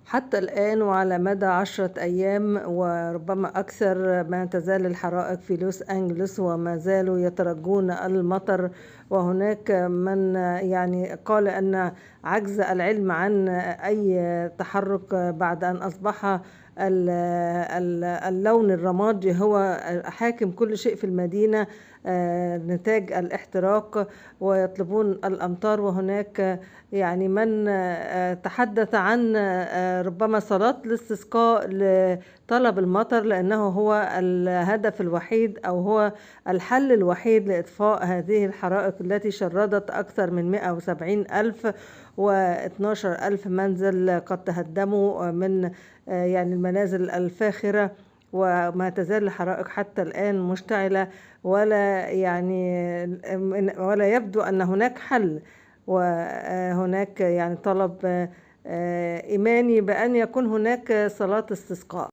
حتى الآن وعلى مدى 10 أيام وربما أكثر ما تزال الحرائق في لوس أنجلوس وما زالوا يترجون المطر. وهناك من يعني قال أن عجز العلم عن أي تحرك بعد أن أصبح اللون الرمادي هو حاكم كل شيء في المدينة نتاج الاحتراق، ويطلبون الأمطار. وهناك يعني من تحدث عن ربما صلاة الاستسقاء لطلب المطر، لأنه هو الهدف الوحيد أو هو الحل الوحيد لإطفاء هذه الحرائق التي شردت أكثر من 170 ألف و12 ألف منزل قد تهدموا من يعني المنازل الفاخرة. وما تزال الحرائق حتى الآن مشتعلة، ولا يبدو أن هناك حل. وهناك يعني طلب إيماني بأن يكون هناك صلاة استسقاء.